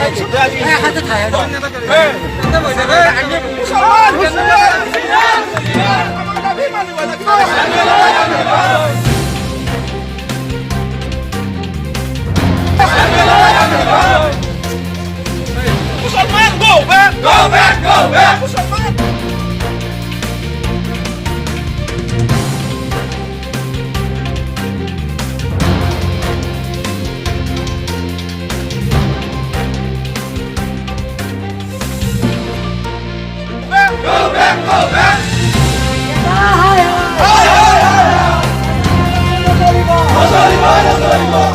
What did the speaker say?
하트 타야죠. Musalman, go back! Go back! Go back! Musalman! Go back! Go back! Masaliba! Masaliba!